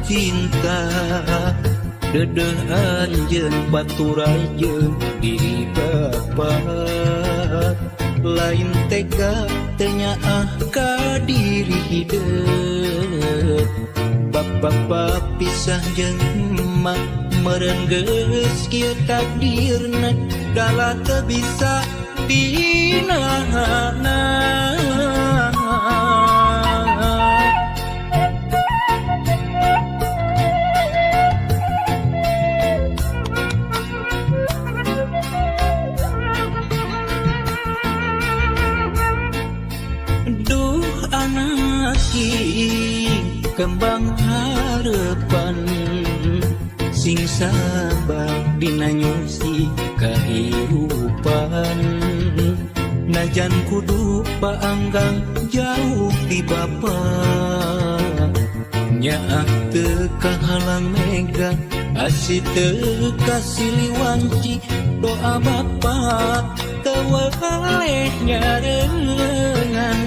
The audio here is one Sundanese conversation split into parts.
cinta dedeh anjeun baturan jeung diri bapa lain tega tenyaah ka diri hideung bapa pisah jeung emak meureun geus kieu takdirna dala teu bisa dinahanna. Duh anak king kembang harapan sing sabar dina nyusi kahirupan najan kudu paanggang jauh ti bapa nyaah teu kahalang mega asih teu kasiliwanci doa bapa teu wae nyareungan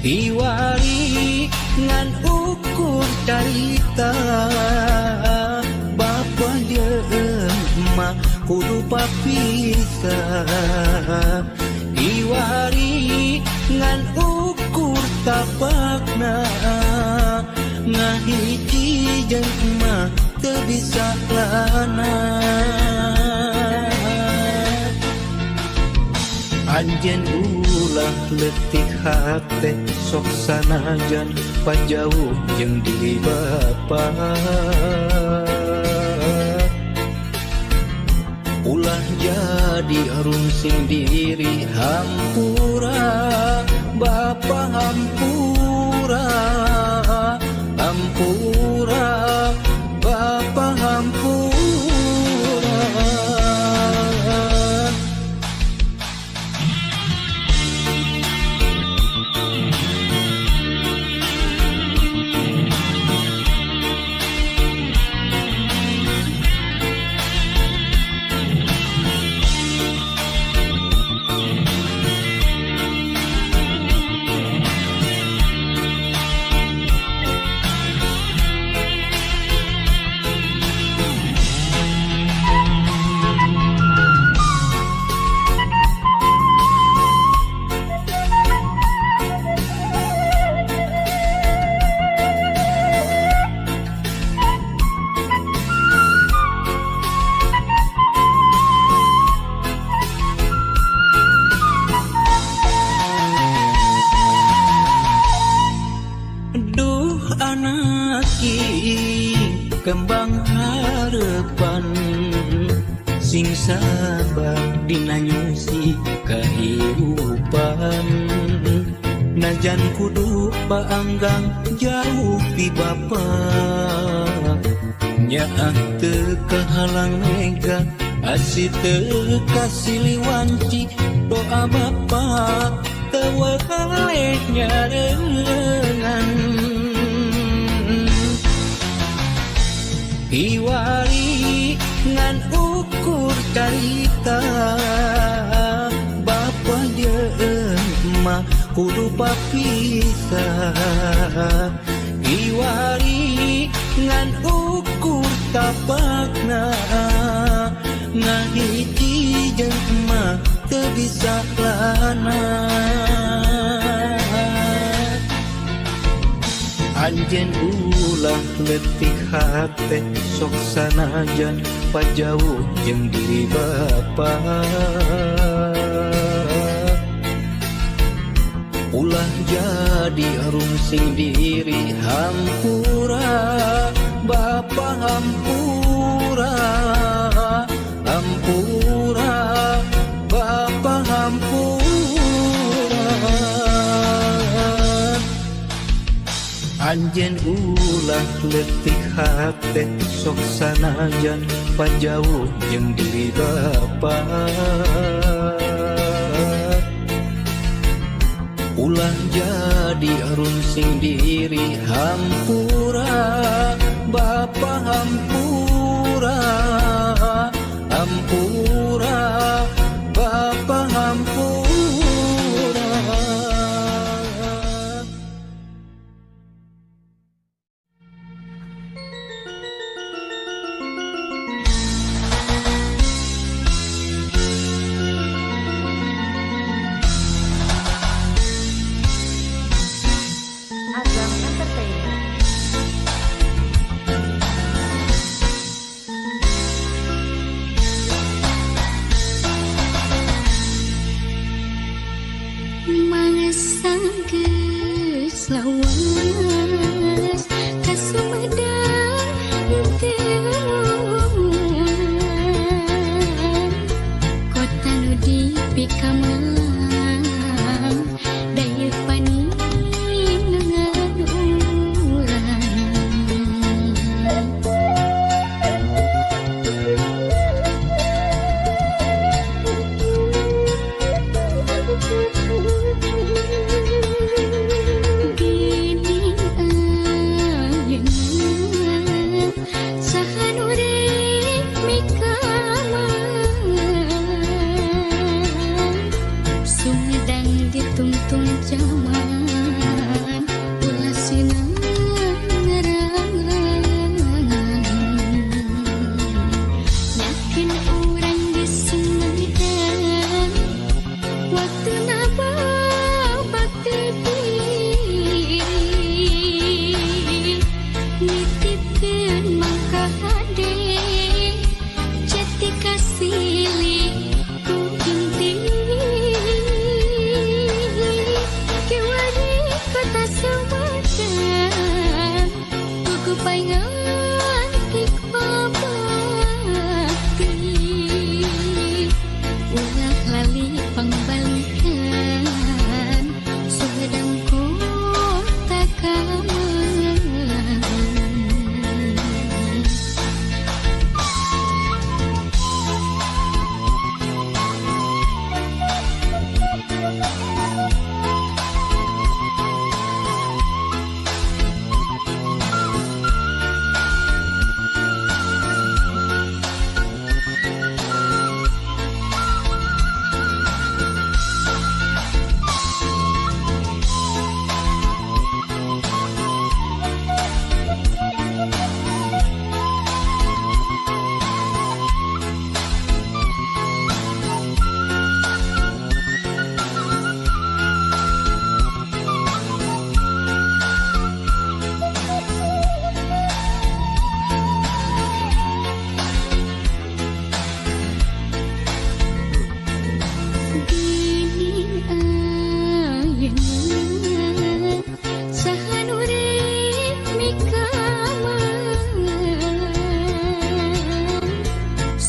iwari ngan ukur carita bapa jeung emak kudu papisah iwari ngan ukur tapakna ngahiji jeung emak teu bisa lana anjeun ulah leutik hate sok sanajan pajauh jeung diri bapa ulah jadi rungsing diri hampura bapa hampura hampura bapa hampura. Anak king kembang harapan sing sabar dina nyusi kahirupan najan kudu paanggang jauh ti bapa nyaah teu kahalang mega asih teu kasiliwanci doa bapa teu wae nyareungan iwari ngan ukur carita bapa jeung emak kudu papisah iwari ngan ukur tapakna ngahiji jeung emak teu bisa lana anjeun ulah leutik hate sok sanajan pajauh jeung diri bapa ulah jadi rungsing diri hampura bapa hampura hampura bapa hampura anjeun ulah leutik hate sok sanajan pajauh jeung diri bapa ulah jadi rungsing diri hampura bapa hampura hampura bapa hampura. mangkahade jati kasili ku inti kewari kota Sumatera ku paingan tik babati ulah lali pangbalikan sugedang kota kamu.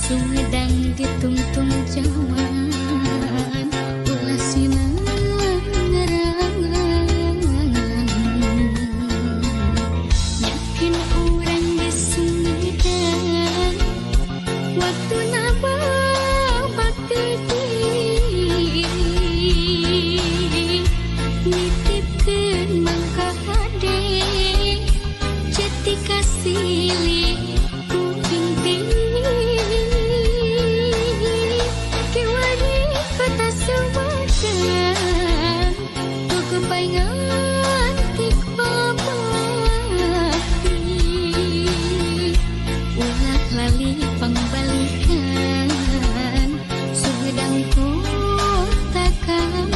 Sumedang ditungtung jaman ulah sinang ngerangan yakin orang di Sumedang waktu naba bakti nitipkeun mangkahade jati kasili ku inti paingan tik babati ulah lali pangbalikan sugedang kota kamu.